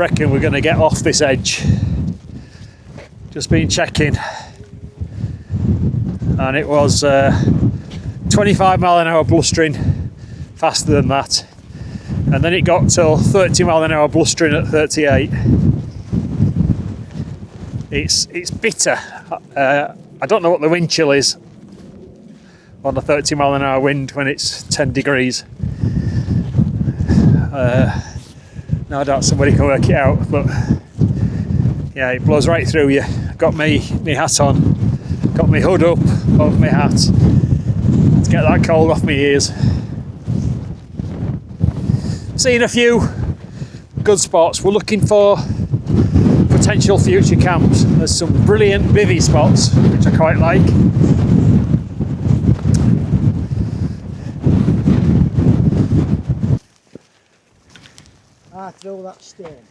reckon we're going to get off this edge. Just been checking, and it was 25 mile an hour blustering, faster than that, and then it got till 30 mile an hour blustering at 38. It's bitter. I don't know what the wind chill is on the 30 mile an hour wind when it's 10 degrees. No doubt somebody can work it out, but yeah, it blows right through you. Got me hat on, got my hood up over my hat to get that cold off my ears. Seen a few good spots. We're looking for potential future camps. There's some brilliant bivvy spots which I quite like. Throw that stone.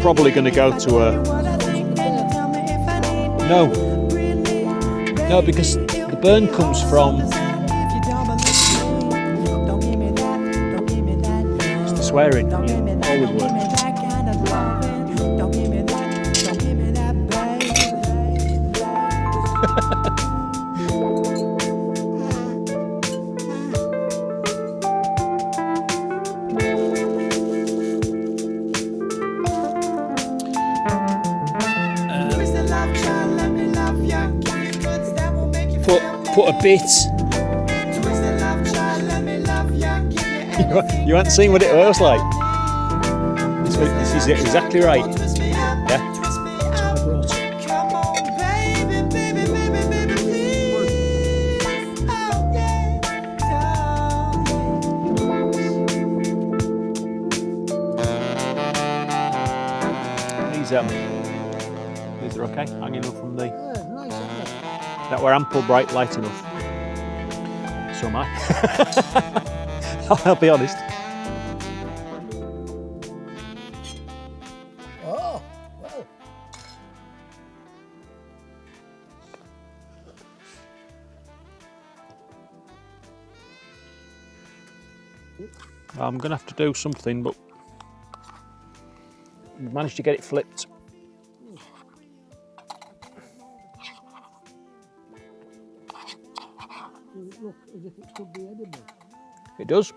Probably going to go to a no, because the burn comes from it's the swearing. Always works. Put a bit. You haven't seen what it looks like. This is exactly right. Yeah. That's what I brought. These are okay. Hanging up from the. That were ample bright light enough. So am I. I'll be honest. Oh, well. I'm going to have to do something, but we managed to get it flipped. Does it look as if it could be edible? It does.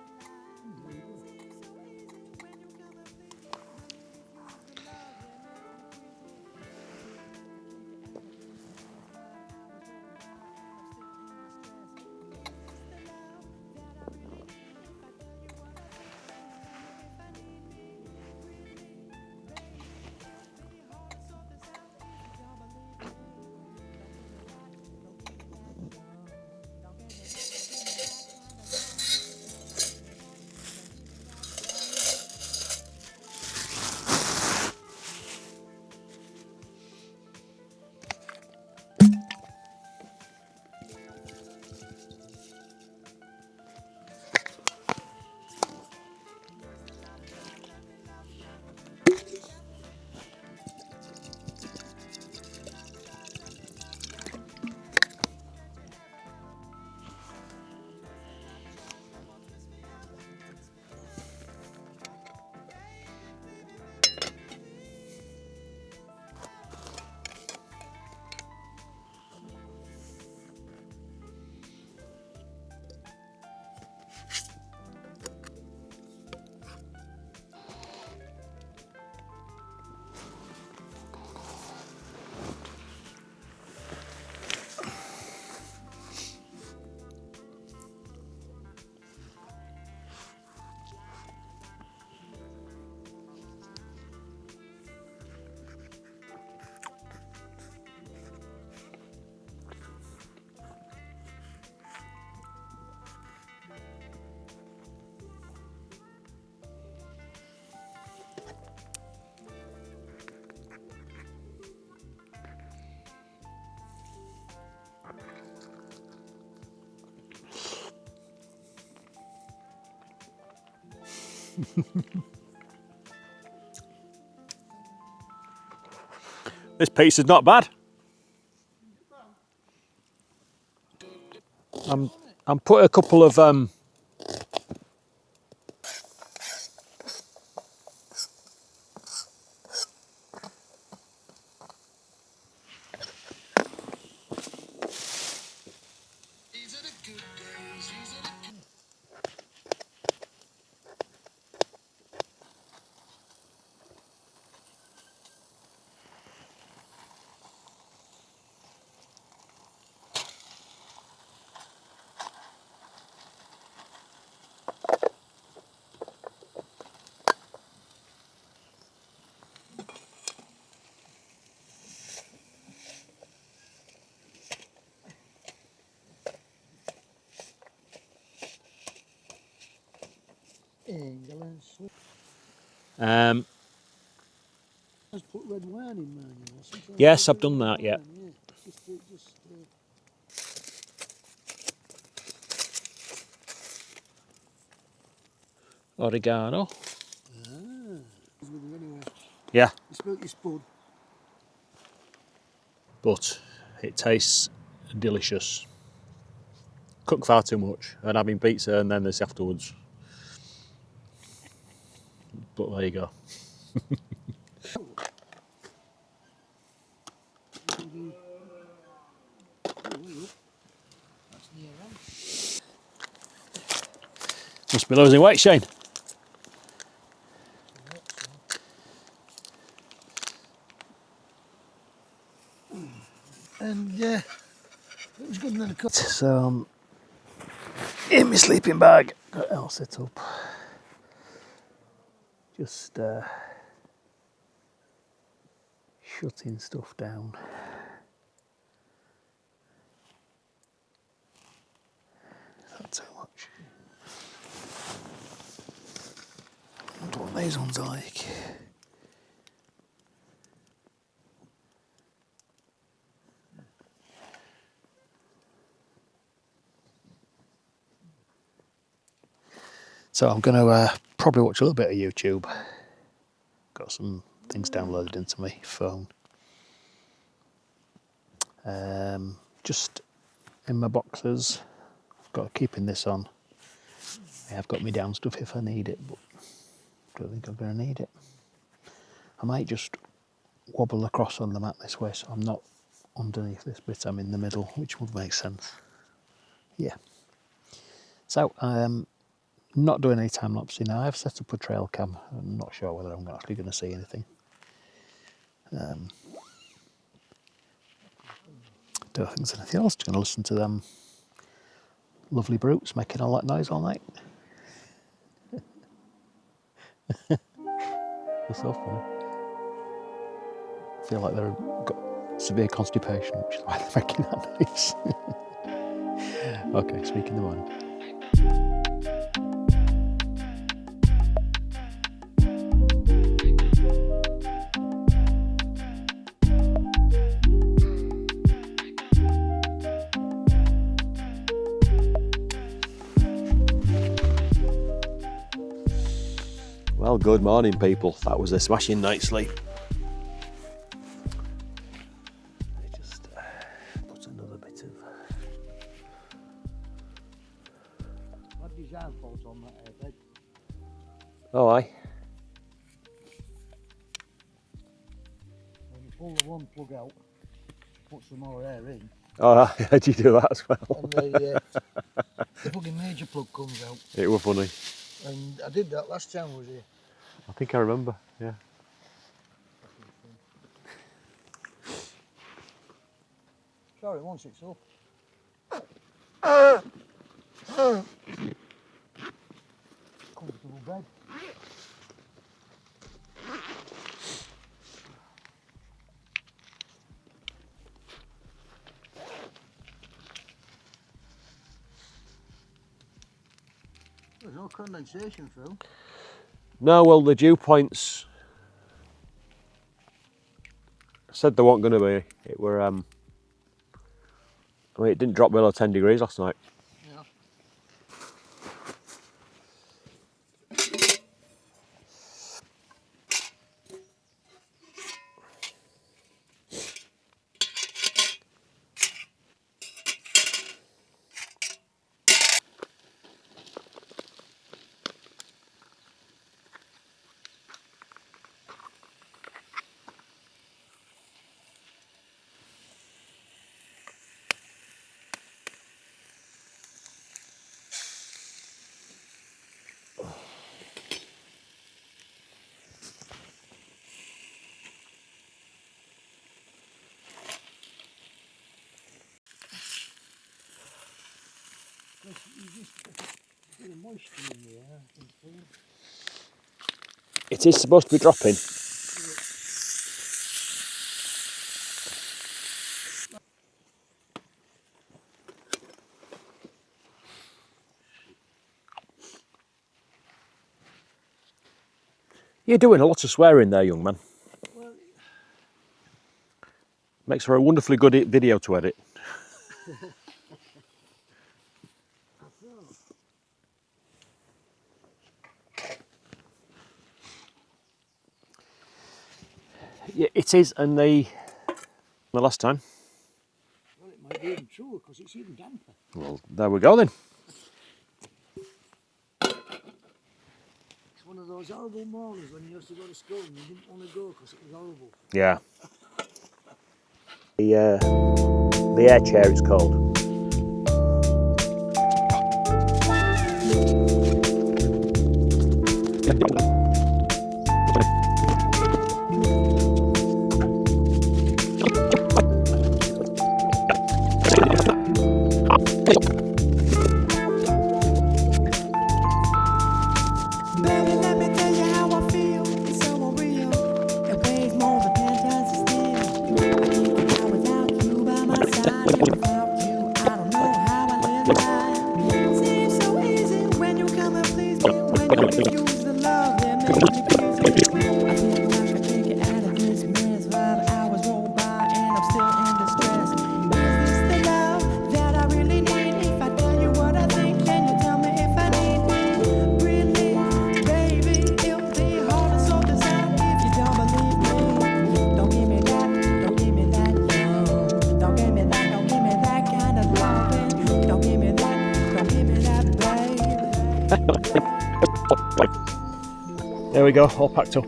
This pizza's not bad. I'm putting a couple of England. Just put red wine in mine, you know. Sometimes yes, I I've do done red that, yeah. wine, Just Oregano. with you anyway. Yeah, You smelt your spud. but it tastes delicious. Cook far too much, and having pizza and then this afterwards. But there you go. That's near on. Must be losing weight, Shane. And it was good in the cup. So, in my sleeping bag, got it all set up. Just shutting stuff down. Not too much. I wonder what these ones are like. So I'm going to probably watch a little bit of YouTube. Got some things downloaded into my phone. Just in my boxes. Got keeping this on. I have got me down stuff if I need it, but I don't think I'm going to need it. I might just wobble across on the mat this way so I'm not underneath this bit, I'm in the middle, which would make sense. Yeah. So not doing any time lapsing now. I've set up a trail cam. I'm not sure whether I'm actually going to see anything. Don't think there's anything else. Just going to listen to them lovely brutes making all that noise all night. They're so funny. I feel like they've got severe constipation, which is why they're making that noise. Okay, speak in the morning. Well, good morning, people. That was a smashing night's sleep. I just put another bit of. What design fault on that airbag? Oh, aye. When you pull the one plug out, put some more air in, Oh, how'd you do that as well? and the fucking major plug comes out. It was funny. And I did that last time I was here. I think I remember, yeah. Sorry, once it's up. Comfortable bed. There's no condensation through. No, well, the dew points said there weren't going to be. It were, I mean, it didn't drop below 10 degrees last night. Yeah. It is supposed to be dropping. You're doing a lot of swearing there, young man. Makes for a wonderfully good video to edit. Yeah, it is, and the last time. Well, it might be even truer because it's even damper. Well, there we go then. It's one of those horrible mornings when you used to go to school and you didn't want to go because it was horrible. Yeah. The air chair is cold. There we go, all packed up.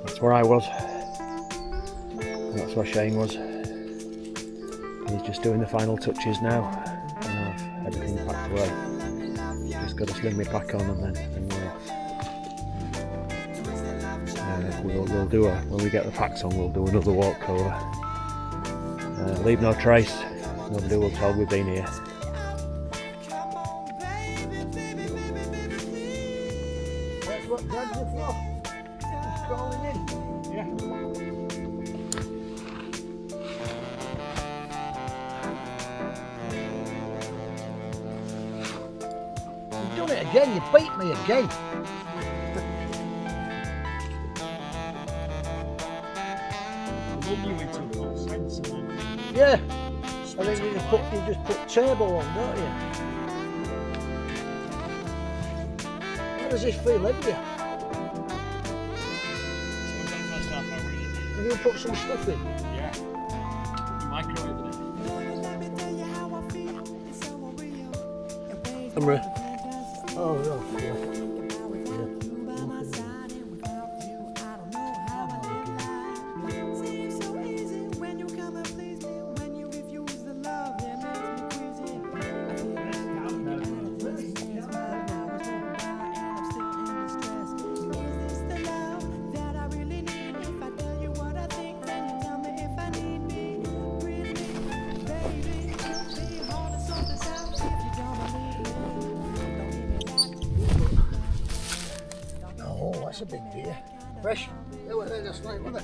That's where I was. And that's where Shane was. He's just doing the final touches now. And I've everything packed away. Just got to sling my pack on and then we'll do when we get the packs on, we'll do another walk over. Leave no trace. Nobody will tell we've been here. What drags you for? Just crawling in. Yeah. You've done it again, you beat me again. Yeah. I think you just put turbo on, don't you? How does this feel heavier? Have you put some stuff in? Yeah. Microwave it. I'm ready. Oh, yeah. That's a big deer. Fresh. They were there last night, weren't they?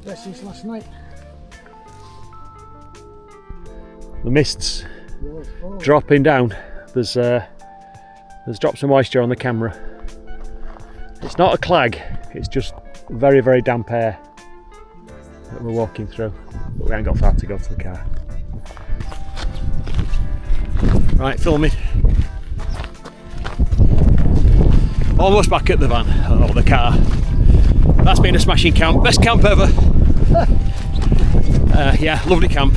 Fresh since last night. The mist's dropping down. There's drops of moisture on the camera. It's not a clag, it's just very, very damp air that we're walking through. But we ain't got far to go to the car. Right, filming. Almost back at the van, or the car. That's been a smashing camp, best camp ever. Yeah, lovely camp.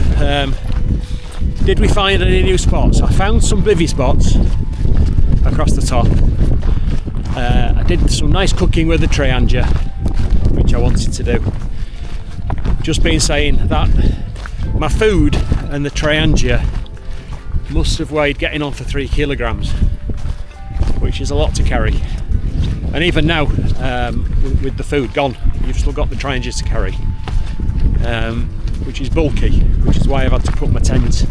Did we find any new spots? I found some bivvy spots across the top. I did some nice cooking with the Trianga, which I wanted to do. Just been saying that my food and the Trianga must have weighed getting on for 3 kilograms, which is a lot to carry. And even now, with the food gone, you've still got the Triangers to carry, which is bulky, which is why I've had to put my tent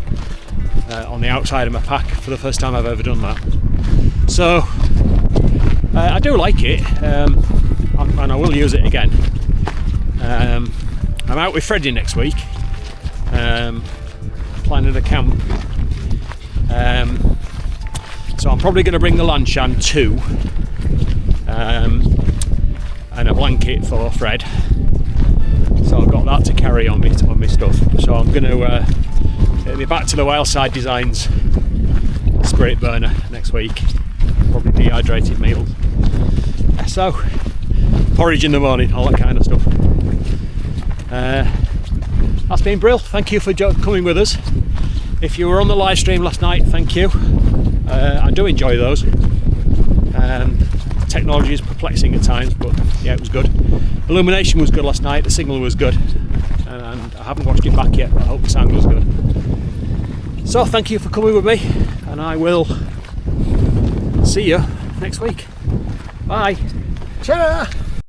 on the outside of my pack for the first time I've ever done that. So I do like it, and I will use it again. I'm out with Freddie next week, planning a camp. So I'm probably going to bring the Lanshan too, and a blanket for Fred. So I've got that to carry on me stuff. So I'm going to be back to the Whaleside Designs spirit burner next week. Probably dehydrated meals. So porridge in the morning, all that kind of stuff. That's been brilliant. Thank you for coming with us. If you were on the live stream last night, thank you. I do enjoy those. Technology is perplexing at times, but yeah, it was good. Illumination was good last night, the signal was good, and I haven't watched it back yet, but I hope the sound was good. So thank you for coming with me, and I will see you next week. Bye. Ta-da!